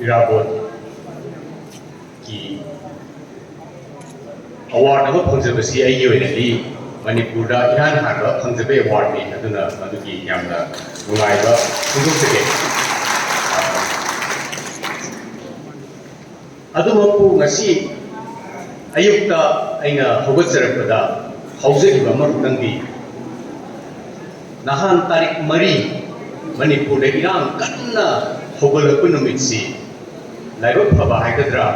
irabot ki award ama phangzabasi ai gi oina di Manipur da ihan harba phangzabe award ni aduna adugi yamna nungaiba phangzabse adumapu ngasi ayukta aina hogatsarakpada hauzagiba marutangdi nahan tarik mari Manipur da irang kanna hogalakpa numitsi laibak phaba haikadra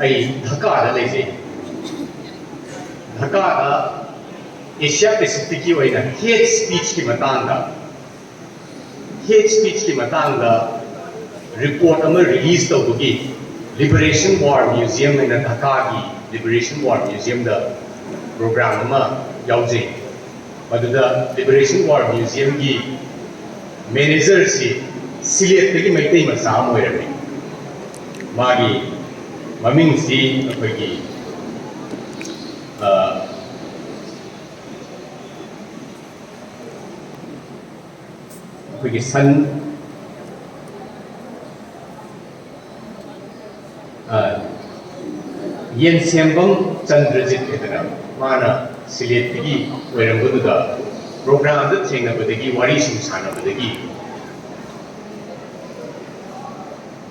ai Dhaka da leise Dhaka da Asia Pacific ki oina hate speech ki matangda report ama release tawbagi Liberation War Museum in Dhaka ki Liberation War Museum da program ama yaujai maduda Liberation War Museum ki manager si Silet ki maitai masa amoirami magi maming si apagi apagi san yen sembam Chandrajit edana mana Silet ki oirambuda program da thengna badagi wari sum sana badagi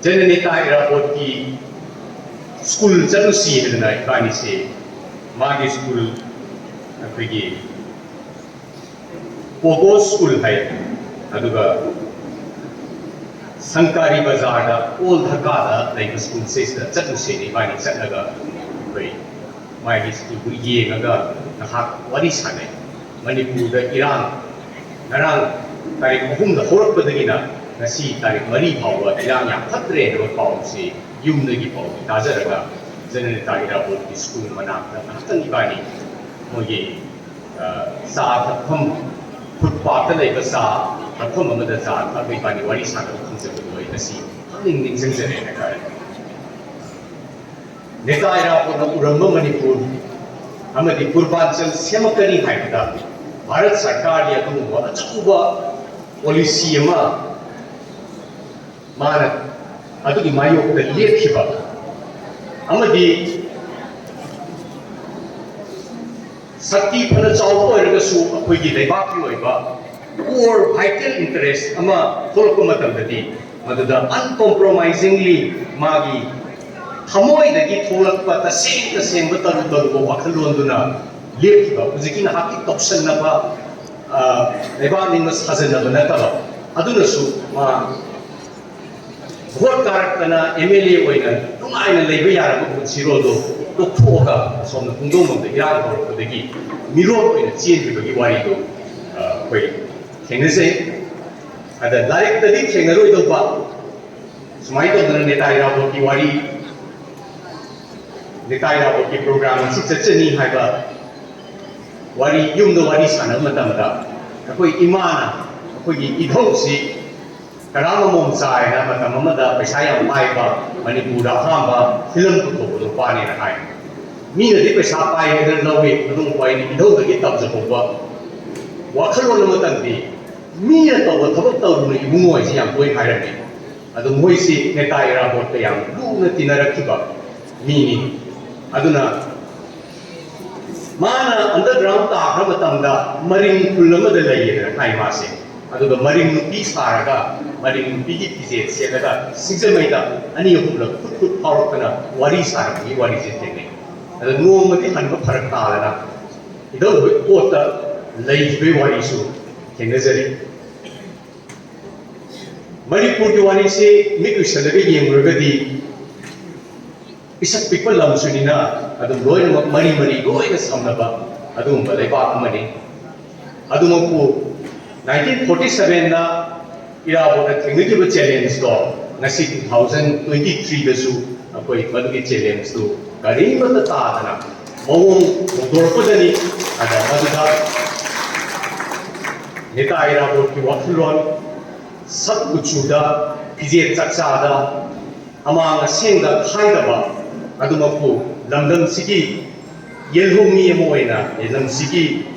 Jananita Irabot ki school chalusi hedana ibani se magi school apagi Pogo school hai aduga Sankari Bazar da Old Dhaka da like school says da chalusi ni ibani chalaga bai magi school bu yengaga nahak wari sanai Manipur da Iran narang tarik 3 da horakpadagina ngasi tarik 3 phawba irang yam phatre do paw si yumdagi paw tajaraga Jananita Irabot ki school manakta nahtan ibani mogi sa thapam footpath da laiba sa thapam amada sa thap ibani wari sana khunjabu loi ngasi hangning ningjare na kar Neta Irabot na uramba Manipur amadi Purbanchal semakani haibada Bharat Sarkar ya tungwa achuba policy ama mana adugi mayok da lekhiba amadi sakti phana chawpa oiragasu akhoi leibak ki oiba core vital interest ama tholpa matamdadi maduda uncompromisingly magi thamoi dagi tholakpa tasengba taru wakhalonduna lepkiba hujiki na haki topsan na ba leibak ningma sajana banataba adunasu ma vote karakana MLA oina nungaina leiba yaraba punsiro do tokhoga somna pungdom da irang horodagi miro oina chenbibagi wari do koi thengnase ada direct dadi thengaroi do ba sumai do dana Neta Irabot ki wari Neta Irabot ki program si chachani haiba wari yumda wari sana matamda akoi imana akoi idhau si karama mom sai na matam amada paisa yam pai ba Manipur da hamba film ko ko pa ni na hai mi na di paisa pai ne na we dum pai ni idhau da ki tab ja ko ba wakhalo na matam di mi na to thabak taw ni mungoi si yam koi hai ra ni adu moi si Neta Irabot ta yam lu na tinarakhiba mi ni aduna mana underground ta khra matamda maring pullamada laiyena kai mase aduga maring nupi saraga maring nupi ki pije selaga singzamaida ani yumla khut phawrkana wari saragi wari je tenge adu nomati hanba pharak talana ido kota laibe wari su tengazari Manipur ki wari se miku salaga yemragadi isak people lam sunina adum loina mari loina samnaba adum leibak amani adumapu 1947 na Irabot na thengniba challenge do ngasi 2023 da su akoi madugi challenge do karima ta dana mawong dorpadani ada maduda Neta Irabot ki wakhlon sab kuchuda pije chakchada amang sengda khaidaba adumapu lamdam sigi yelhumi amoina yelam sigi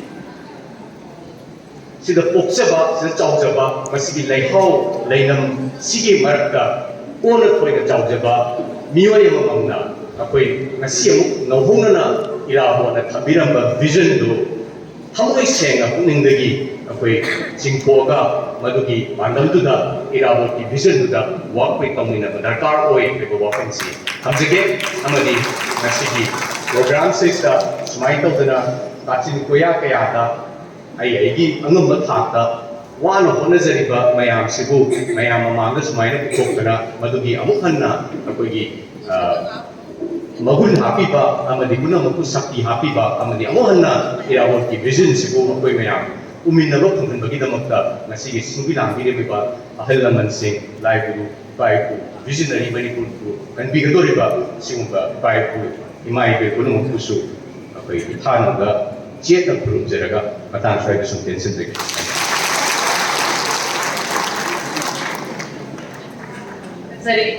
sida poksaba sida chawjaba masigi laihau lainam sigi marakta ꯀꯣꯟꯅ ꯊꯣꯏꯅ ꯆꯥꯎꯖꯕ ꯃꯤꯑꯣꯏ ꯑꯃꯃꯝꯅ ꯑꯩꯈꯣꯏ ꯉꯁꯤ ꯑꯃꯨꯛ ꯅꯧꯍꯧꯅꯅ ꯏꯔꯥꯕꯣꯠꯅ ꯊꯝꯕꯤꯔꯝꯕ ꯚꯤꯖꯟꯗꯨ ꯊꯃꯣꯏ ꯁꯦꯡꯅ ꯄꯨꯛꯅꯤꯡꯗꯒꯤ ꯑꯩꯈꯣꯏ ꯆꯤꯡꯊꯣꯛꯑꯒ ꯃꯗꯨꯒꯤ ꯄꯥꯟꯗꯝꯗꯨꯗ ꯏꯔꯥꯕꯣꯠꯀꯤ ꯚꯤꯖꯟꯗꯨꯗ ꯋꯥꯛꯄꯩ ꯇꯧꯃꯤꯟꯅꯕ ꯗꯔꯀꯥꯔ ꯑꯣꯏ ꯍꯥꯏꯕ ꯋꯥꯐꯝꯁꯤ ꯊꯝꯖꯒꯦ ꯑꯃꯗꯤ ꯉꯁꯤꯒꯤ ꯄ꯭ꯔꯣꯒ꯭ꯔꯥꯝꯁꯤꯗ ꯁꯨꯃꯥꯏꯅ ꯇꯧꯗꯅ ꯀꯥꯆꯤꯟ ꯀꯣꯏꯌꯥ ꯀꯌꯥꯗ ꯑꯩꯒꯤ ꯑꯉꯝꯕ ꯊꯥꯛꯇ ꯋꯥꯅ ꯍꯣꯠꯅꯖꯔꯤꯕ ꯃꯌꯥꯝꯁꯤꯕꯨ ꯃꯌꯥꯝ ꯃꯃꯥꯡꯗ ꯁꯨꯃꯥꯏꯅ ꯄꯨꯊꯣꯛꯇꯅ ꯃꯗꯨꯒꯤ ꯑꯃꯨꯛ ꯍꯟꯅ ꯑꯩꯈꯣꯏꯒꯤ ꯃꯒꯨꯟ ꯍꯥꯞꯄꯤꯕ ꯑꯃꯗꯤ ꯄꯨꯝꯅꯃꯛꯄꯨ ꯁꯛꯇꯤ ꯍꯥꯞꯄꯤꯕ ꯑꯃꯗꯤ ꯑꯃꯨꯛ ꯍꯟꯅ ꯏꯔꯥꯕꯣꯠꯀꯤ ꯚꯤꯖꯟꯁꯤꯕꯨ ꯑꯩꯈꯣꯏ ꯃꯌꯥꯝ ꯎꯃꯤꯟꯅꯕ ꯐꯪꯍꯟꯕꯒꯤꯗꯃꯛꯇ ꯉꯁꯤꯒꯤ ꯁꯤꯟꯕꯤ ꯂꯥꯡꯕꯤꯔꯤꯕ ꯑꯍꯜ ꯂꯃꯟꯁꯤꯡ ꯂꯥꯏꯕꯨ ꯏꯄꯥ ꯏꯄꯨ ꯚꯤꯖꯅꯔꯤ ꯃꯅꯤꯄꯨꯔꯕꯨ ꯀꯟꯕꯤꯒꯗꯧꯔꯤꯕ ꯁꯤꯒꯨꯝꯕ ꯏꯄꯥ ꯏꯄꯨ ꯏꯃꯥ ꯏꯕꯦꯜ ꯄꯨꯝꯅꯃꯛꯄꯨꯁꯨ ꯑꯩꯈꯣꯏ ꯏꯊꯥꯅꯨꯡꯗ ꯆꯦꯠꯅ ꯈꯨꯔꯨꯝꯖꯔꯒ ꯃꯇꯥꯡ ꯁ꯭ꯋꯥꯏꯗ ꯁꯨꯝ ꯇꯦꯟꯁꯤꯟꯖꯒꯦ. Sorry.